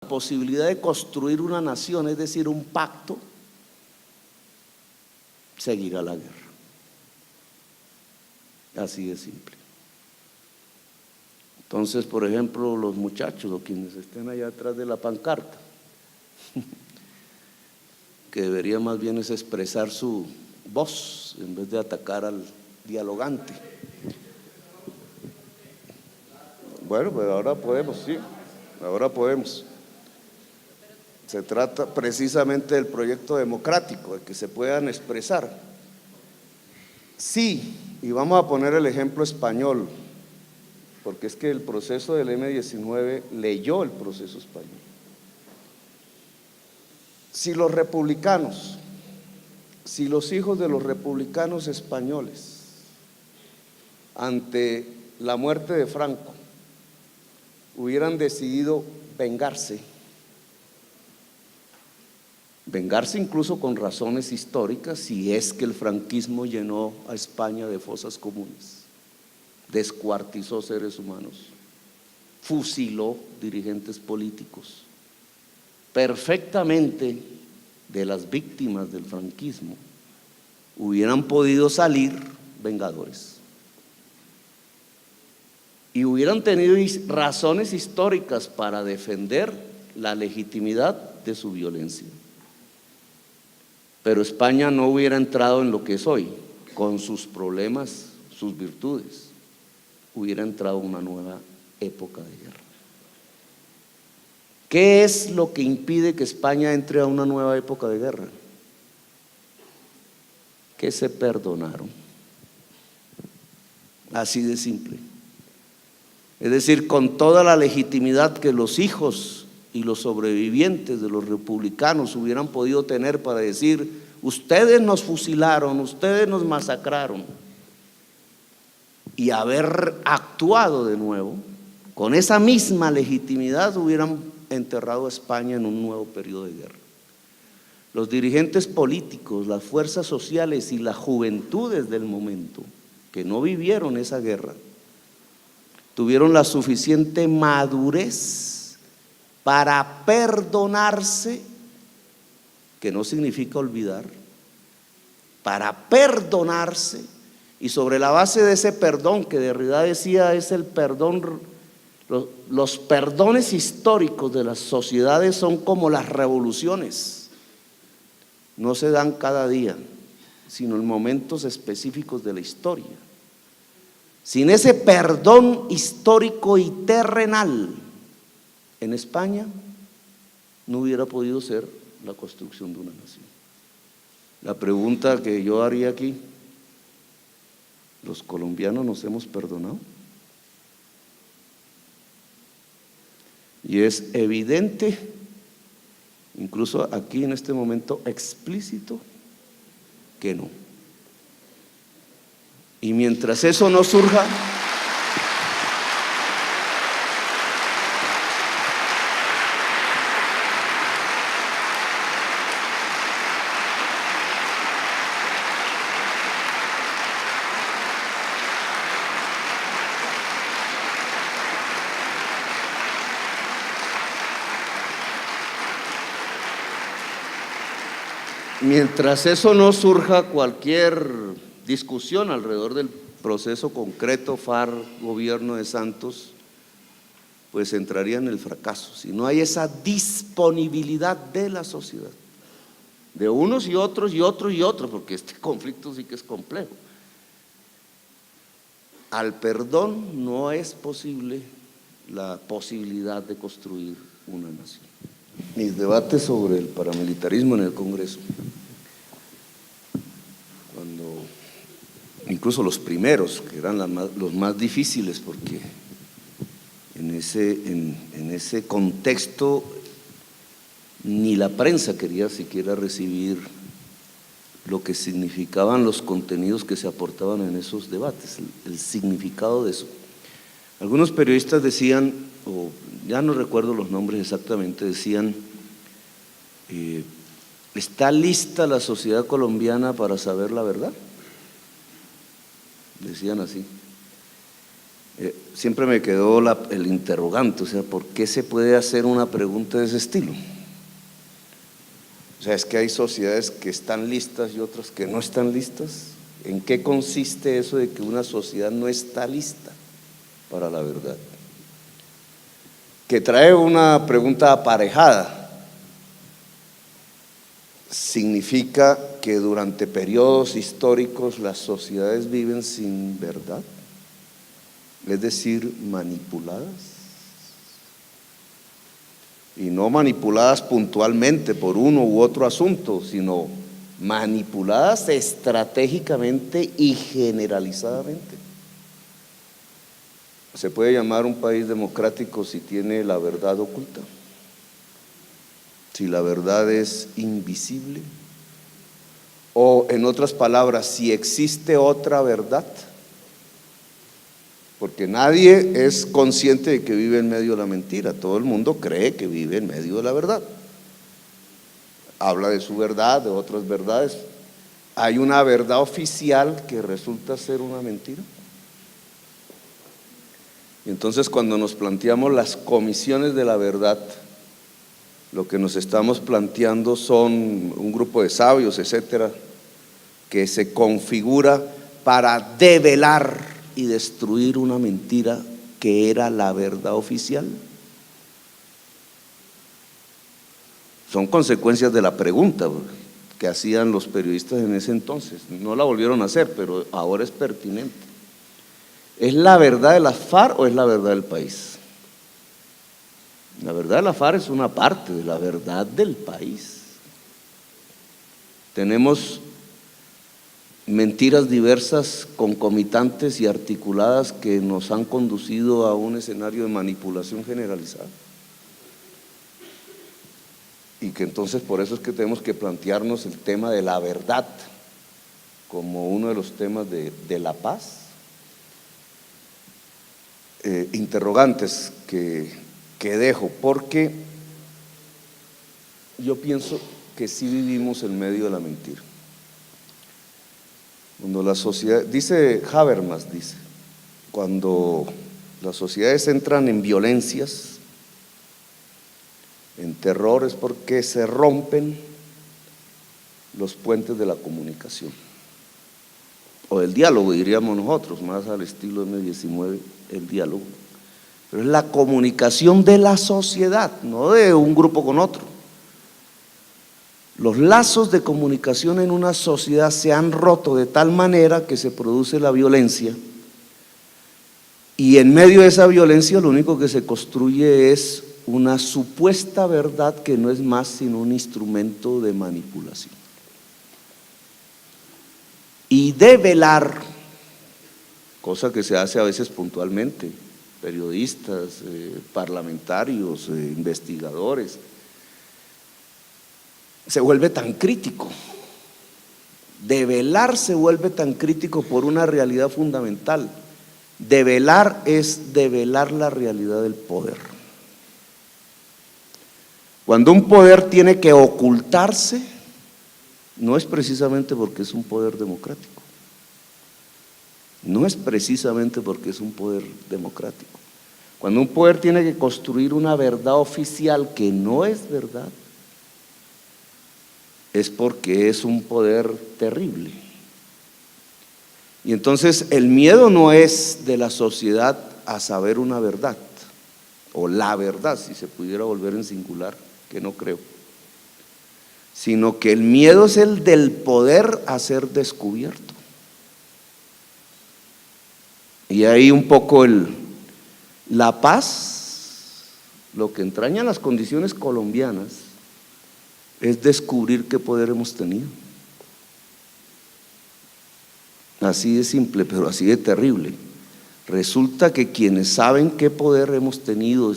posibilidad de construir una nación, es decir, un pacto, seguirá la guerra. Así de simple. Entonces, por ejemplo, los muchachos o quienes estén allá atrás de la pancarta, que debería más bien es expresar su voz en vez de atacar al dialogante. Bueno, pues ahora podemos, sí, ahora podemos. Se trata precisamente del proyecto democrático, de que se puedan expresar. Sí, y vamos a poner el ejemplo español, porque es que el proceso del M-19 leyó el proceso español. Si los republicanos, si los hijos de los republicanos españoles, ante la muerte de Franco, hubieran decidido vengarse incluso con razones históricas, si es que el franquismo llenó a España de fosas comunes, descuartizó seres humanos, fusiló dirigentes políticos, perfectamente de las víctimas del franquismo hubieran podido salir vengadores y hubieran tenido razones históricas para defender la legitimidad de su violencia. Pero España no hubiera entrado en lo que es hoy, con sus problemas, sus virtudes, hubiera entrado en una nueva época de guerra. ¿Qué es lo que impide que España entre a una nueva época de guerra? Que se perdonaron. Así de simple. Es decir, con toda la legitimidad que los hijos y los sobrevivientes de los republicanos hubieran podido tener para decir: ustedes nos fusilaron, ustedes nos masacraron, y haber actuado de nuevo, con esa misma legitimidad hubieran enterrado a España en un nuevo periodo de guerra. Los dirigentes políticos, las fuerzas sociales y las juventudes del momento, que no vivieron esa guerra, tuvieron la suficiente madurez para perdonarse, que no significa olvidar, para perdonarse, y sobre la base de ese perdón, que Derrida decía es el perdón, los perdones históricos de las sociedades son como las revoluciones, no se dan cada día, sino en momentos específicos de la historia. Sin ese perdón histórico y terrenal, en España no hubiera podido ser la construcción de una nación. La pregunta que yo haría aquí: ¿los colombianos nos hemos perdonado? Y es evidente, incluso aquí en este momento explícito, que no. Y mientras eso no surja, cualquier discusión alrededor del proceso concreto FARC-gobierno de Santos, pues entraría en el fracaso. Si no hay esa disponibilidad de la sociedad, de unos y otros y otros y otros, porque este conflicto sí que es complejo, al perdón, no es posible la posibilidad de construir una nación. Mis debates sobre el paramilitarismo en el Congreso, cuando incluso los primeros, que eran los más difíciles, porque en ese contexto ni la prensa quería siquiera recibir lo que significaban los contenidos que se aportaban en esos debates, el significado de eso. Algunos periodistas decían, o ya no recuerdo los nombres exactamente, decían: ¿está lista la sociedad colombiana para saber la verdad? Decían así. Siempre me quedó el interrogante, o sea, ¿por qué se puede hacer una pregunta de ese estilo? O sea, es que hay sociedades que están listas y otras que no están listas. ¿En qué consiste eso de que una sociedad no está lista para la verdad? Que trae una pregunta aparejada. Significa que durante periodos históricos las sociedades viven sin verdad, es decir, manipuladas. Y no manipuladas puntualmente por uno u otro asunto, sino manipuladas estratégicamente y generalizadamente. ¿Se puede llamar un país democrático si tiene la verdad oculta? Si la verdad es invisible, o en otras palabras, si existe otra verdad, porque nadie es consciente de que vive en medio de la mentira, todo el mundo cree que vive en medio de la verdad, habla de su verdad, de otras verdades. Hay una verdad oficial que resulta ser una mentira. Y entonces cuando nos planteamos las comisiones de la verdad, lo que nos estamos planteando son un grupo de sabios, etcétera, que se configura para develar y destruir una mentira que era la verdad oficial. Son consecuencias de la pregunta que hacían los periodistas en ese entonces. No la volvieron a hacer, pero ahora es pertinente. ¿Es la verdad de las FARC o es la verdad del país? La verdad de la FARC es una parte de la verdad del país. Tenemos mentiras diversas, concomitantes y articuladas que nos han conducido a un escenario de manipulación generalizada. Y que entonces por eso es que tenemos que plantearnos el tema de la verdad como uno de los temas de la paz. Interrogantes que dejo, porque yo pienso que sí vivimos en medio de la mentira. Cuando la sociedad, dice Habermas, dice, cuando las sociedades entran en violencias, en terror, es porque se rompen los puentes de la comunicación o del diálogo, diríamos nosotros, más al estilo M19, el diálogo. Pero es la comunicación de la sociedad, no de un grupo con otro. Los lazos de comunicación en una sociedad se han roto de tal manera que se produce la violencia, y en medio de esa violencia lo único que se construye es una supuesta verdad que no es más sino un instrumento de manipulación y develar, cosa que se hace a veces puntualmente, periodistas, parlamentarios, investigadores. Se vuelve tan crítico, develar se vuelve tan crítico por una realidad fundamental. Develar es develar la realidad del poder. Cuando un poder tiene que ocultarse, no es precisamente porque es un poder democrático. No es precisamente porque es un poder democrático. Cuando un poder tiene que construir una verdad oficial que no es verdad, es porque es un poder terrible. Y entonces el miedo no es de la sociedad a saber una verdad, o la verdad, si se pudiera volver en singular, que no creo, sino que el miedo es el del poder a ser descubierto. Y ahí un poco la paz, lo que entraña las condiciones colombianas, es descubrir qué poder hemos tenido. Así de simple, pero así de terrible. Resulta que quienes saben qué poder hemos tenido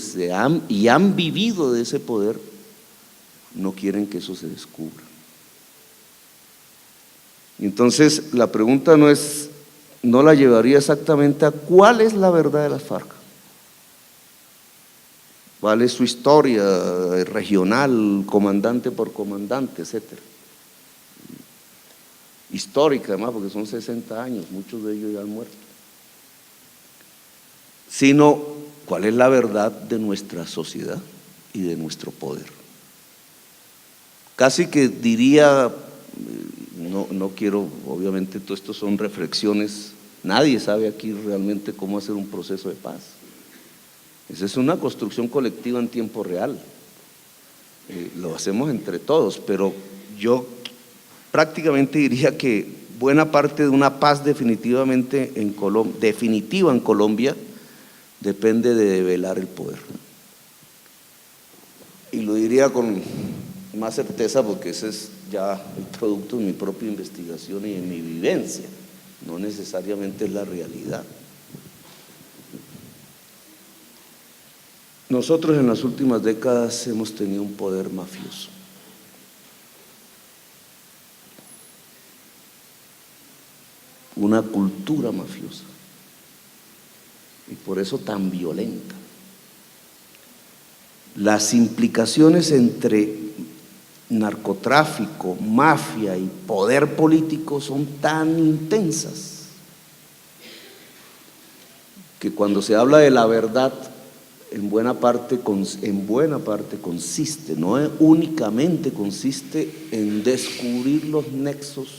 y han vivido de ese poder, no quieren que eso se descubra. Y entonces la pregunta no la llevaría exactamente a cuál es la verdad de las FARC, cuál es su historia regional, comandante por comandante, etcétera. Histórica además, porque son 60 años, muchos de ellos ya han muerto. sino cuál es la verdad de nuestra sociedad y de nuestro poder. Casi que diría, no quiero, obviamente todo esto son reflexiones, nadie sabe aquí realmente cómo hacer un proceso de paz. Esa es una construcción colectiva en tiempo real. Lo hacemos entre todos, pero yo prácticamente diría que buena parte de una paz definitiva en Colombia depende de develar el poder. Y lo diría con más certeza porque ese es ya el producto de mi propia investigación y de mi vivencia, no necesariamente es la realidad. Nosotros en las últimas décadas hemos tenido un poder mafioso. Una cultura mafiosa y por eso tan violenta. Las implicaciones entre narcotráfico, mafia y poder político son tan intensas que cuando se habla de la verdad en buena parte consiste, no únicamente consiste en descubrir los nexos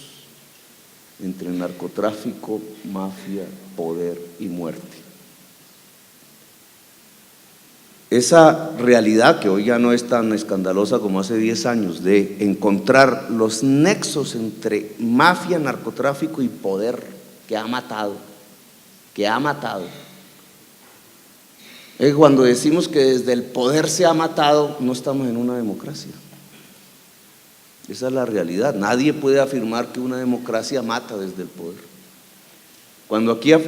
entre narcotráfico, mafia, poder y muerte. Esa realidad que hoy ya no es tan escandalosa como hace 10 años, de encontrar los nexos entre mafia, narcotráfico y poder que ha matado. Cuando decimos que desde el poder se ha matado, no estamos en una democracia. Esa es la realidad. Nadie puede afirmar que una democracia mata desde el poder.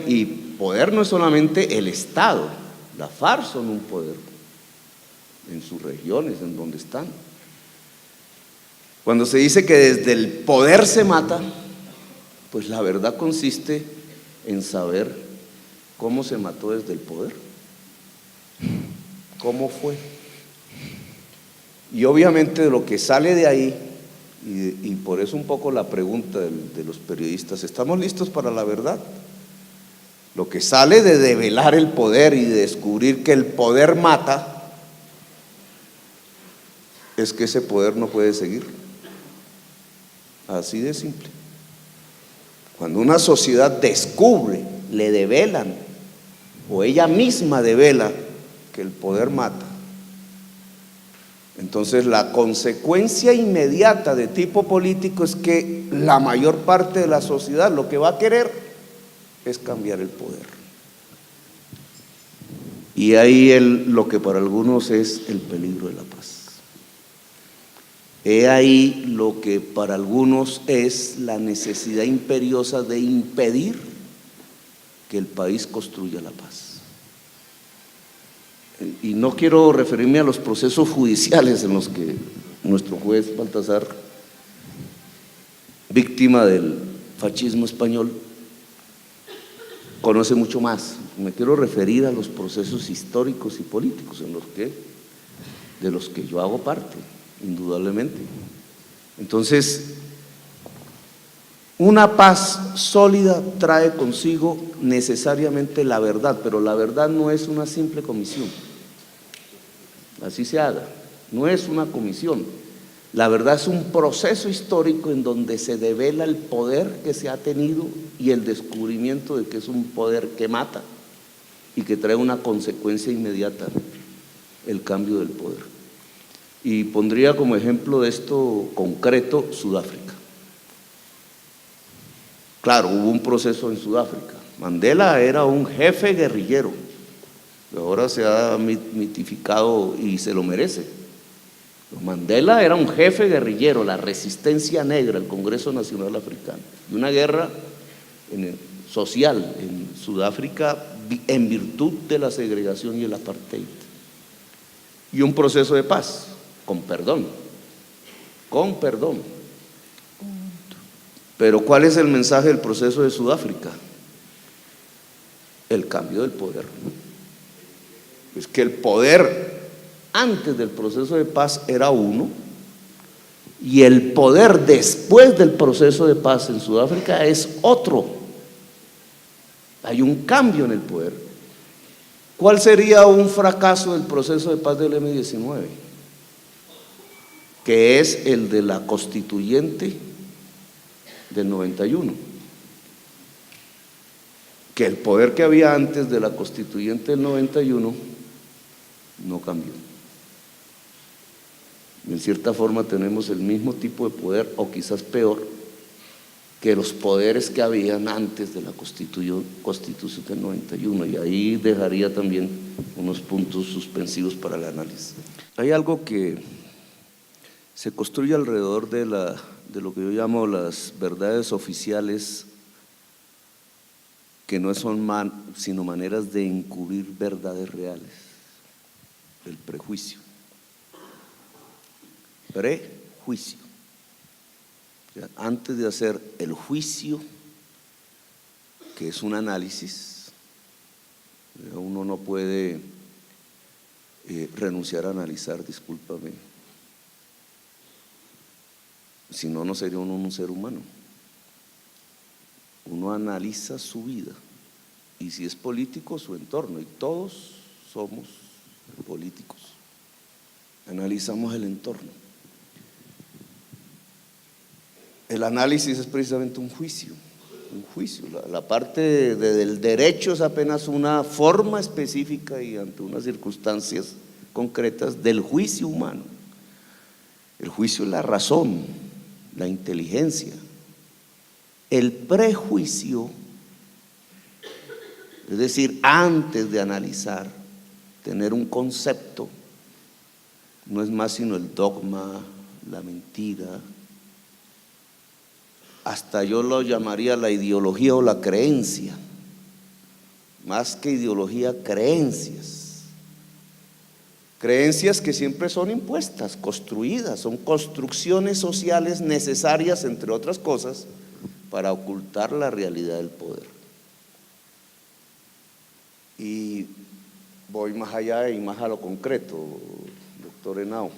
Y poder no es solamente el Estado, la FARC son un poder en sus regiones, en donde están. Cuando se dice que desde el poder se mata, pues la verdad consiste en saber cómo se mató desde el poder, cómo fue. Y obviamente de lo que sale de ahí, y por eso un poco la pregunta de los periodistas, ¿estamos listos para la verdad? Lo que sale de develar el poder y de descubrir que el poder mata, es que ese poder no puede seguir. Así de simple. Cuando una sociedad descubre, le develan, o ella misma devela que el poder mata, entonces la consecuencia inmediata de tipo político es que la mayor parte de la sociedad lo que va a querer es cambiar el poder. Y ahí lo que para algunos es el peligro de la paz. He ahí lo que para algunos es la necesidad imperiosa de impedir que el país construya la paz. Y no quiero referirme a los procesos judiciales en los que nuestro juez Baltasar, víctima del fascismo español, conoce mucho más. Me quiero referir a los procesos históricos y políticos de los que yo hago parte, indudablemente. Entonces, una paz sólida trae consigo necesariamente la verdad, pero la verdad no es una simple comisión, así se haga, no es una comisión. La verdad es un proceso histórico en donde se devela el poder que se ha tenido y el descubrimiento de que es un poder que mata y que trae una consecuencia inmediata, el cambio del poder. Y pondría como ejemplo de esto concreto Sudáfrica. Claro, hubo un proceso en Sudáfrica. Mandela era un jefe guerrillero, que ahora se ha mitificado y se lo merece. Mandela era un jefe guerrillero, la resistencia negra, el Congreso Nacional Africano, y una guerra social en Sudáfrica en virtud de la segregación y el apartheid. Y un proceso de paz, con perdón. Pero ¿cuál es el mensaje del proceso de Sudáfrica? El cambio del poder. Es que el poder antes del proceso de paz era uno, y el poder después del proceso de paz en Sudáfrica es otro. Hay un cambio en el poder. ¿Cuál sería un fracaso del proceso de paz del M-19? Que es el de la constituyente del 91. Que el poder que había antes de la constituyente del 91 no cambió. En cierta forma tenemos el mismo tipo de poder, o quizás peor, que los poderes que habían antes de la Constitución del 91, y ahí dejaría también unos puntos suspensivos para el análisis. Hay algo que se construye alrededor de lo que yo llamo las verdades oficiales, que no son sino maneras de encubrir verdades reales, el prejuicio. Prejuicio. O sea, antes de hacer el juicio, que es un análisis, uno no puede renunciar a analizar, discúlpame, si no, no sería uno un ser humano. Uno analiza su vida, y si es político, su entorno, y todos somos políticos, analizamos el entorno. El análisis es precisamente un juicio. La parte del derecho es apenas una forma específica y ante unas circunstancias concretas del juicio humano. El juicio es la razón, la inteligencia. El prejuicio, es decir, antes de analizar, tener un concepto, no es más sino el dogma, la mentira, hasta yo lo llamaría la ideología o la creencia, más que ideología, creencias. Creencias que siempre son impuestas, construidas, son construcciones sociales necesarias, entre otras cosas, para ocultar la realidad del poder. Y voy más allá y más a lo concreto, doctor Henao.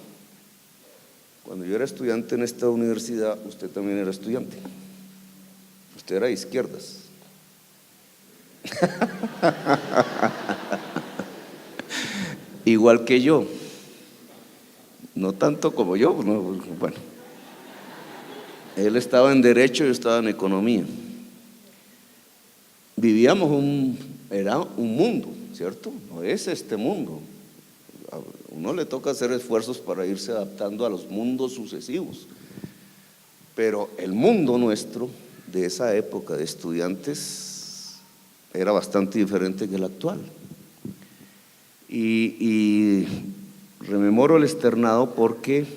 Cuando yo era estudiante en esta universidad, usted también era estudiante. Usted era de izquierdas. Igual que yo. No tanto como yo, no, bueno. Él estaba en Derecho, yo estaba en Economía. Vivíamos era un mundo, ¿cierto? No es este mundo. A uno le toca hacer esfuerzos para irse adaptando a los mundos sucesivos, pero el mundo nuestro de esa época de estudiantes era bastante diferente que el actual. Y rememoro el externado porque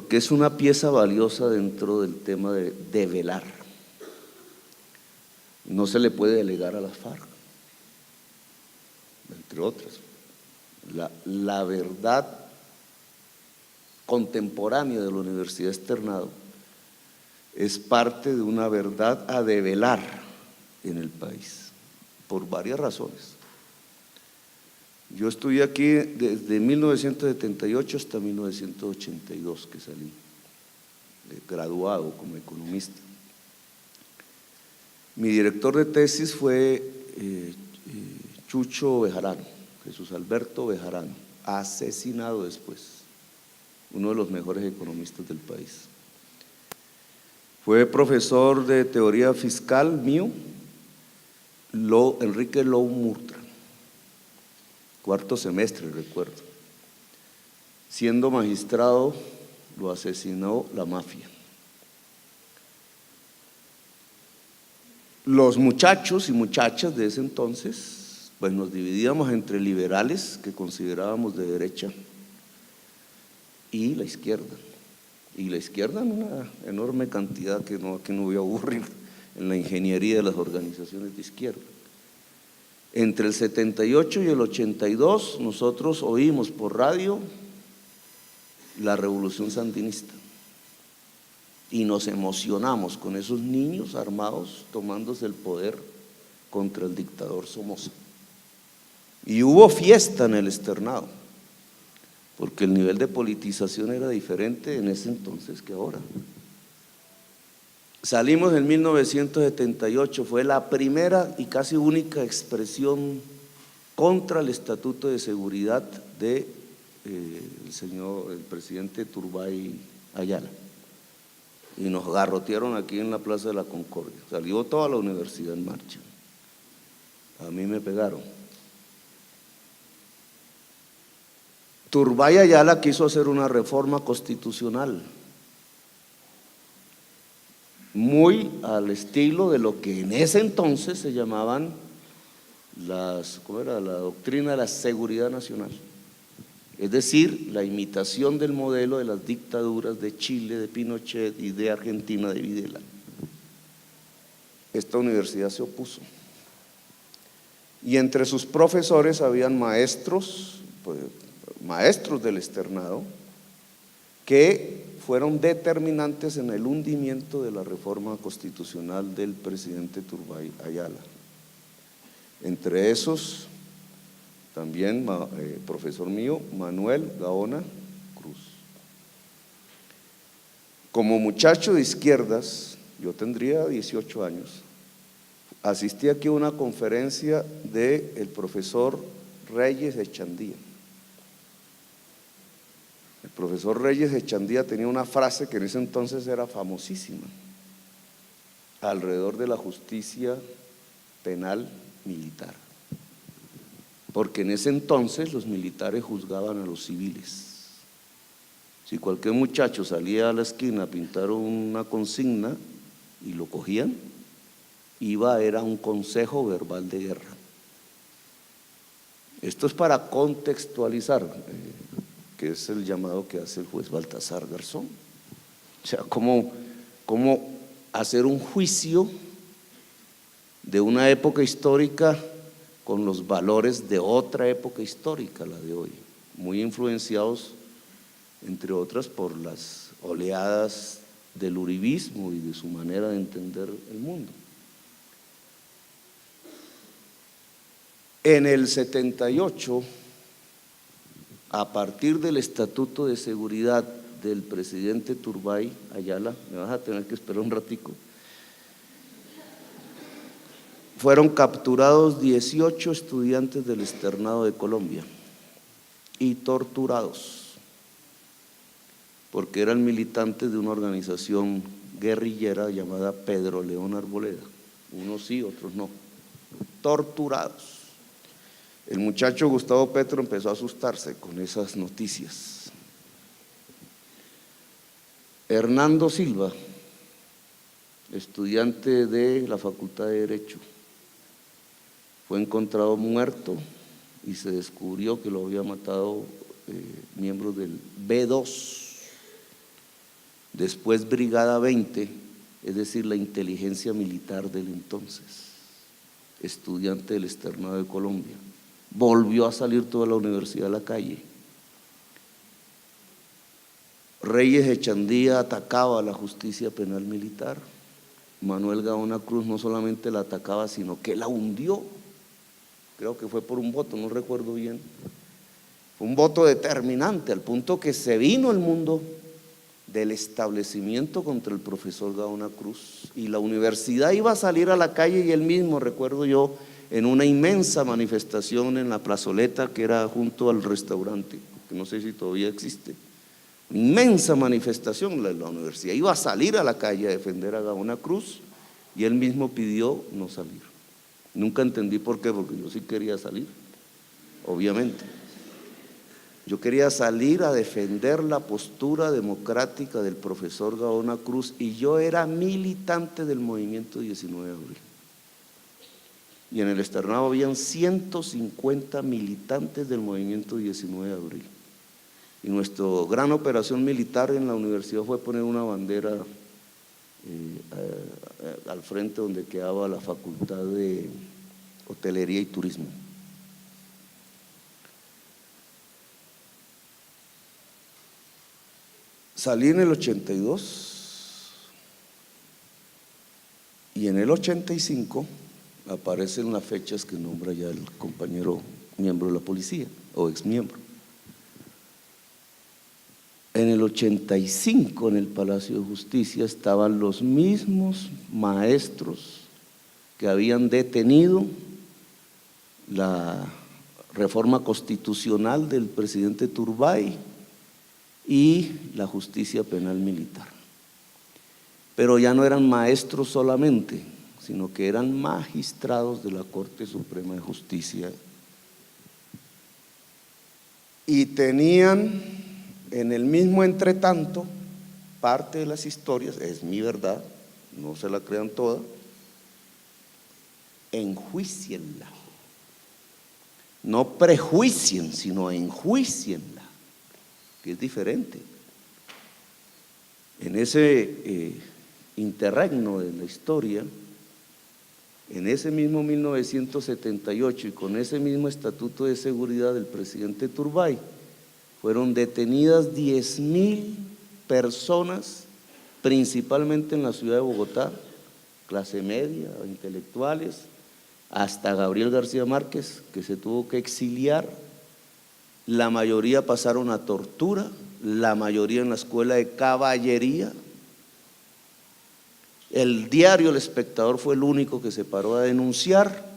es una pieza valiosa dentro del tema de develar. No se le puede delegar a las FARC, entre otras. La verdad contemporánea de la Universidad Externado es parte de una verdad a develar en el país, por varias razones. Yo estudié aquí desde 1978 hasta 1982 que salí, graduado como economista. Mi director de tesis fue Chucho Bejarano, Jesús Alberto Bejarano, asesinado después, uno de los mejores economistas del país. Fue profesor de teoría fiscal mío, Enrique Lou Murtra, cuarto semestre recuerdo. Siendo magistrado lo asesinó la mafia. Los muchachos y muchachas de ese entonces, pues nos dividíamos entre liberales, que considerábamos de derecha, y la izquierda. Y la izquierda en una enorme cantidad que aquí no voy a aburrir, en la ingeniería de las organizaciones de izquierda. Entre el 78 y el 82 nosotros oímos por radio la revolución sandinista y nos emocionamos con esos niños armados tomándose el poder contra el dictador Somoza. Y hubo fiesta en el externado, porque el nivel de politización era diferente en ese entonces que ahora. Salimos en 1978, fue la primera y casi única expresión contra el Estatuto de Seguridad de el presidente Turbay Ayala. Y nos garrotearon aquí en la Plaza de la Concordia. Salió toda la universidad en marcha. A mí me pegaron. Turbay Ayala quiso hacer una reforma constitucional muy al estilo de lo que en ese entonces se llamaban ¿cómo era? La doctrina de la seguridad nacional, es decir, la imitación del modelo de las dictaduras de Chile, de Pinochet y de Argentina, de Videla. Esta universidad se opuso y entre sus profesores habían maestros, pues, maestros del externado, que fueron determinantes en el hundimiento de la reforma constitucional del presidente Turbay Ayala. Entre esos, también profesor mío, Manuel Gaona Cruz. Como muchacho de izquierdas, yo tendría 18 años, asistí aquí a una conferencia del profesor Reyes Echandía. El profesor Reyes Echandía tenía una frase que en ese entonces era famosísima, alrededor de la justicia penal militar, porque en ese entonces los militares juzgaban a los civiles. Si cualquier muchacho salía a la esquina a pintar una consigna y lo cogían, era un consejo verbal de guerra. Esto es para contextualizar, que es el llamado que hace el juez Baltasar Garzón. O sea, cómo hacer un juicio de una época histórica con los valores de otra época histórica, la de hoy, muy influenciados, entre otras, por las oleadas del uribismo y de su manera de entender el mundo. En el 78, a partir del Estatuto de Seguridad del presidente Turbay Ayala, me vas a tener que esperar un ratico, fueron capturados 18 estudiantes del Externado de Colombia y torturados, porque eran militantes de una organización guerrillera llamada Pedro León Arboleda, unos sí, otros no, torturados. El muchacho Gustavo Petro empezó a asustarse con esas noticias. Hernando Silva, estudiante de la Facultad de Derecho, fue encontrado muerto y se descubrió que lo había matado miembros del B2, después Brigada 20, es decir, la inteligencia militar del entonces, estudiante del Externado de Colombia. Volvió a salir toda la universidad a la calle. Reyes Echandía atacaba a la justicia penal militar. Manuel Gaona Cruz no solamente la atacaba, sino que la hundió. Creo que fue por un voto, no recuerdo bien. Fue un voto determinante, al punto que se vino el mundo del establecimiento contra el profesor Gaona Cruz, y la universidad iba a salir a la calle, y él mismo, recuerdo yo, en una inmensa manifestación en la plazoleta que era junto al restaurante, que no sé si todavía existe, inmensa manifestación, la universidad iba a salir a la calle a defender a Gaona Cruz, y él mismo pidió no salir. Nunca entendí por qué, porque yo sí quería salir, obviamente. Yo quería salir a defender la postura democrática del profesor Gaona Cruz, y yo era militante del movimiento 19 de abril. Y en el Externado habían 150 militantes del movimiento 19 de abril. Y nuestra gran operación militar en la universidad fue poner una bandera al frente donde quedaba la Facultad de Hotelería y Turismo. Salí en el 82 y en el 85 aparecen las fechas que nombra ya el compañero miembro de la policía o exmiembro. En el 85 en el Palacio de Justicia estaban los mismos maestros que habían detenido la reforma constitucional del presidente Turbay y la justicia penal militar. Pero ya no eran maestros solamente, sino que eran magistrados de la Corte Suprema de Justicia y tenían en el mismo entretanto parte de las historias, es mi verdad, no se la crean toda, enjuícienla. No prejuicien, sino enjuícienla, que es diferente. En ese interregno de la historia, en ese mismo 1978 y con ese mismo estatuto de seguridad del presidente Turbay, fueron detenidas 10,000 personas, principalmente en la ciudad de Bogotá, clase media, intelectuales, hasta Gabriel García Márquez, que se tuvo que exiliar. La mayoría pasaron a tortura, la mayoría en la escuela de caballería. El diario El Espectador fue el único que se paró a denunciar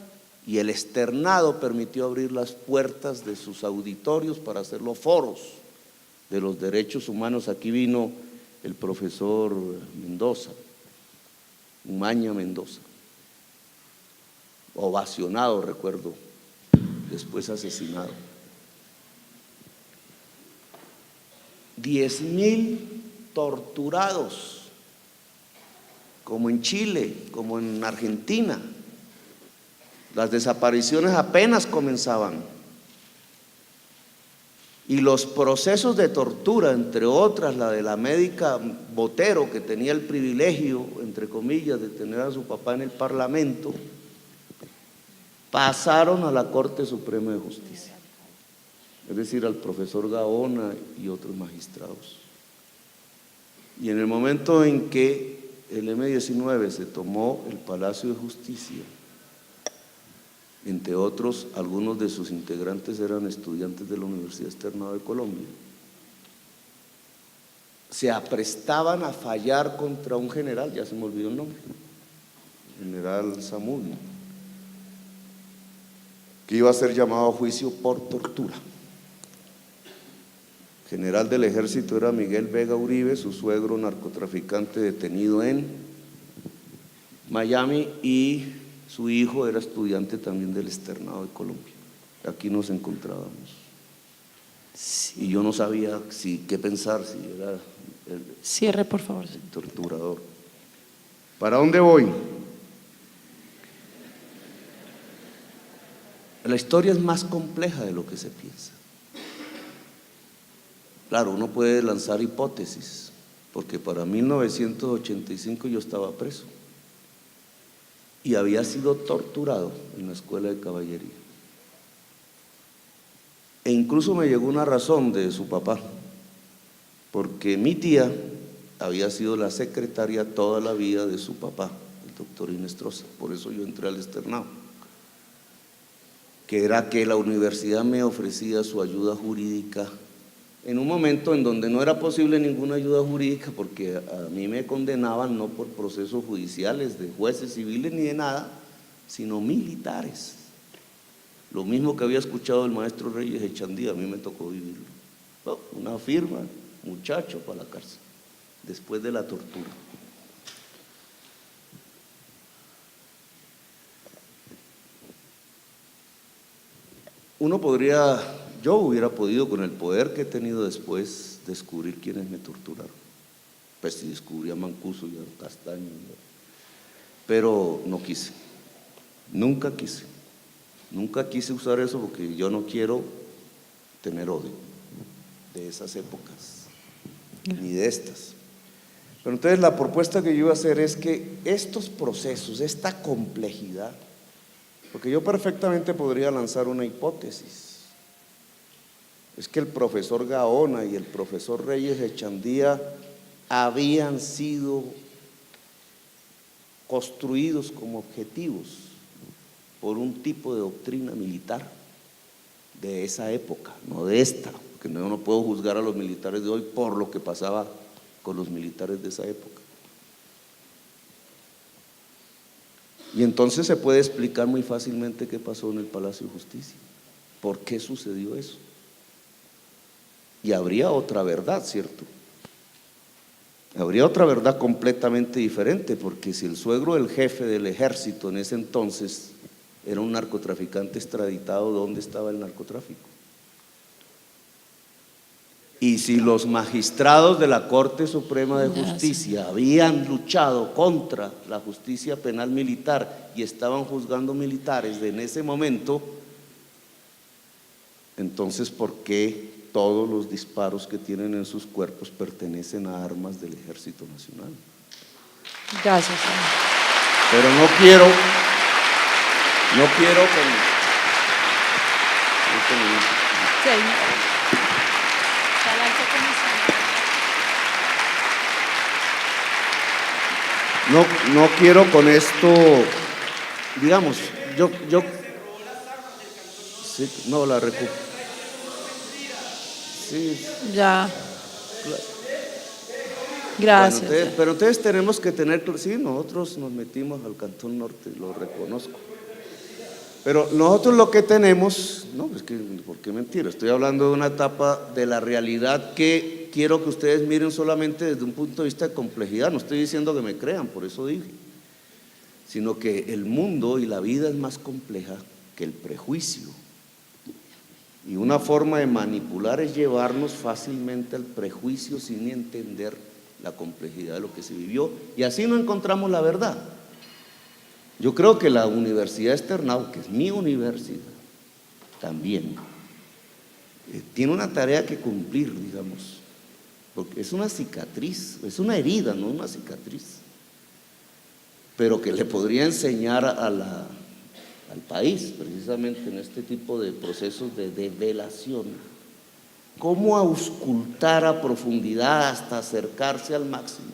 y el externado permitió abrir las puertas de sus auditorios para hacer los foros de los derechos humanos. Aquí vino el profesor Mendoza, Umaña Mendoza, ovacionado, recuerdo, después asesinado. 10,000 torturados, como en Chile, como en Argentina. Las desapariciones apenas comenzaban y los procesos de tortura, entre otras la de la médica Botero, que tenía el privilegio, entre comillas, de tener a su papá en el Parlamento, pasaron a la Corte Suprema de Justicia, es decir, al profesor Gaona y otros magistrados. Y en el momento en que el M-19 se tomó el Palacio de Justicia, entre otros, algunos de sus integrantes eran estudiantes de la Universidad Externado de Colombia, se aprestaban a fallar contra un general, ya se me olvidó el nombre, general Zamudio, que iba a ser llamado a juicio por tortura. General del ejército era Miguel Vega Uribe, su suegro narcotraficante detenido en Miami, y su hijo era estudiante también del Externado de Colombia. Aquí nos encontrábamos. Sí. Y yo no sabía qué pensar, si era el cierre, por favor, el torturador. ¿Para dónde voy? La historia es más compleja de lo que se piensa. Claro, uno puede lanzar hipótesis, porque para 1985 yo estaba preso y había sido torturado en la escuela de caballería. E incluso me llegó una razón de su papá, porque mi tía había sido la secretaria toda la vida de su papá, el doctor Inestrosa, por eso yo entré al externado, que era que la universidad me ofrecía su ayuda jurídica en un momento en donde no era posible ninguna ayuda jurídica, porque a mí me condenaban no por procesos judiciales de jueces civiles ni de nada, sino militares. Lo mismo que había escuchado el maestro Reyes Echandía, a mí me tocó vivirlo. Una firma, muchacho, para la cárcel, después de la tortura. Yo hubiera podido, con el poder que he tenido después, descubrir quiénes me torturaron. Pues si descubrí a Mancuso y a Castaño, ¿no? Pero no quise, nunca quise usar eso, porque yo no quiero tener odio de esas épocas, ni de estas. Pero entonces la propuesta que yo iba a hacer es que estos procesos, esta complejidad, porque yo perfectamente podría lanzar una hipótesis, es que el profesor Gaona y el profesor Reyes Echandía habían sido construidos como objetivos por un tipo de doctrina militar de esa época, no de esta, porque yo no puedo juzgar a los militares de hoy por lo que pasaba con los militares de esa época. Y entonces se puede explicar muy fácilmente qué pasó en el Palacio de Justicia, ¿por qué sucedió eso? Y habría otra verdad, ¿cierto? Habría otra verdad completamente diferente, porque si el suegro del jefe del ejército en ese entonces era un narcotraficante extraditado, ¿dónde estaba el narcotráfico? Y si los magistrados de la Corte Suprema de Justicia habían luchado contra la justicia penal militar y estaban juzgando militares en ese momento, entonces ¿por qué todos los disparos que tienen en sus cuerpos pertenecen a armas del Ejército Nacional? Gracias, señor. Pero no quiero Señor. no quiero con esto, digamos, yo sí, no la recupero. Sí. Ya. Gracias. Bueno, pero entonces tenemos que tener, sí, nosotros nos metimos al Cantón Norte, lo reconozco. Pero nosotros lo que tenemos, no, es que, ¿por qué mentir? Estoy hablando de una etapa de la realidad que quiero que ustedes miren solamente desde un punto de vista de complejidad. No estoy diciendo que me crean, por eso dije, sino que el mundo y la vida es más compleja que el prejuicio. Y una forma de manipular es llevarnos fácilmente al prejuicio sin entender la complejidad de lo que se vivió, y así no encontramos la verdad. Yo creo que la Universidad Externado, que es mi universidad también, tiene una tarea que cumplir, digamos, porque es una cicatriz, es una herida, no una cicatriz, pero que le podría enseñar al país, precisamente en este tipo de procesos de develación, cómo auscultar a profundidad hasta acercarse al máximo.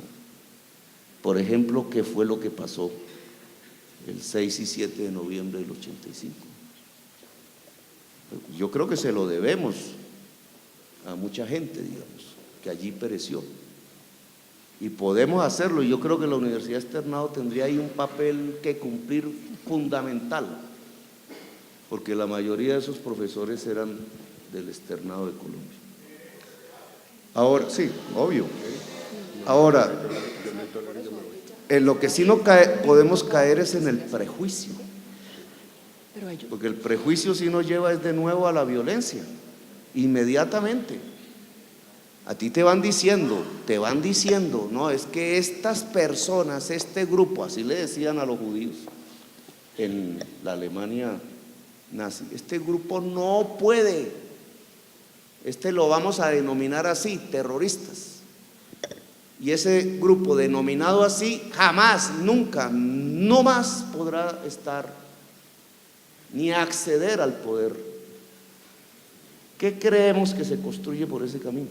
Por ejemplo, ¿qué fue lo que pasó el 6 y 7 de noviembre del 85? Yo creo que se lo debemos a mucha gente, digamos, que allí pereció. Y podemos hacerlo, y yo creo que la Universidad Externado tendría ahí un papel que cumplir fundamental, porque la mayoría de esos profesores eran del Externado de Colombia. Ahora, sí, obvio. Ahora, en lo que sí no podemos caer es en el prejuicio, porque el prejuicio sí nos lleva de nuevo a la violencia, inmediatamente. A ti te van diciendo, no, es que estas personas, este grupo, así le decían a los judíos en la Alemania nazi, este grupo no puede, lo vamos a denominar así, terroristas. Y ese grupo denominado así jamás, nunca, no más podrá estar ni acceder al poder. ¿Qué creemos que se construye por ese camino?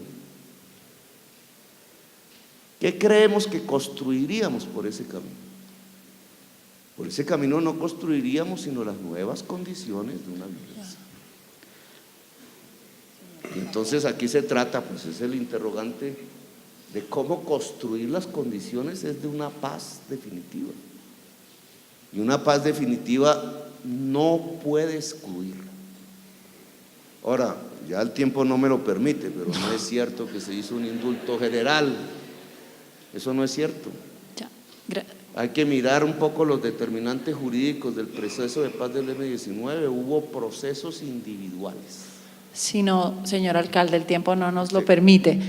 ¿Qué creemos que construiríamos por ese camino? Por ese camino no construiríamos sino las nuevas condiciones de una violencia. Y entonces aquí se trata, pues es el interrogante de cómo construir las condiciones es de una paz definitiva. Y una paz definitiva no puede excluir. Ahora, ya el tiempo no me lo permite, pero no es cierto que se hizo un indulto general. Eso no es cierto. Hay que mirar un poco los determinantes jurídicos del proceso de paz del M-19. Hubo procesos individuales. Si no, señor alcalde, el tiempo no nos lo permite.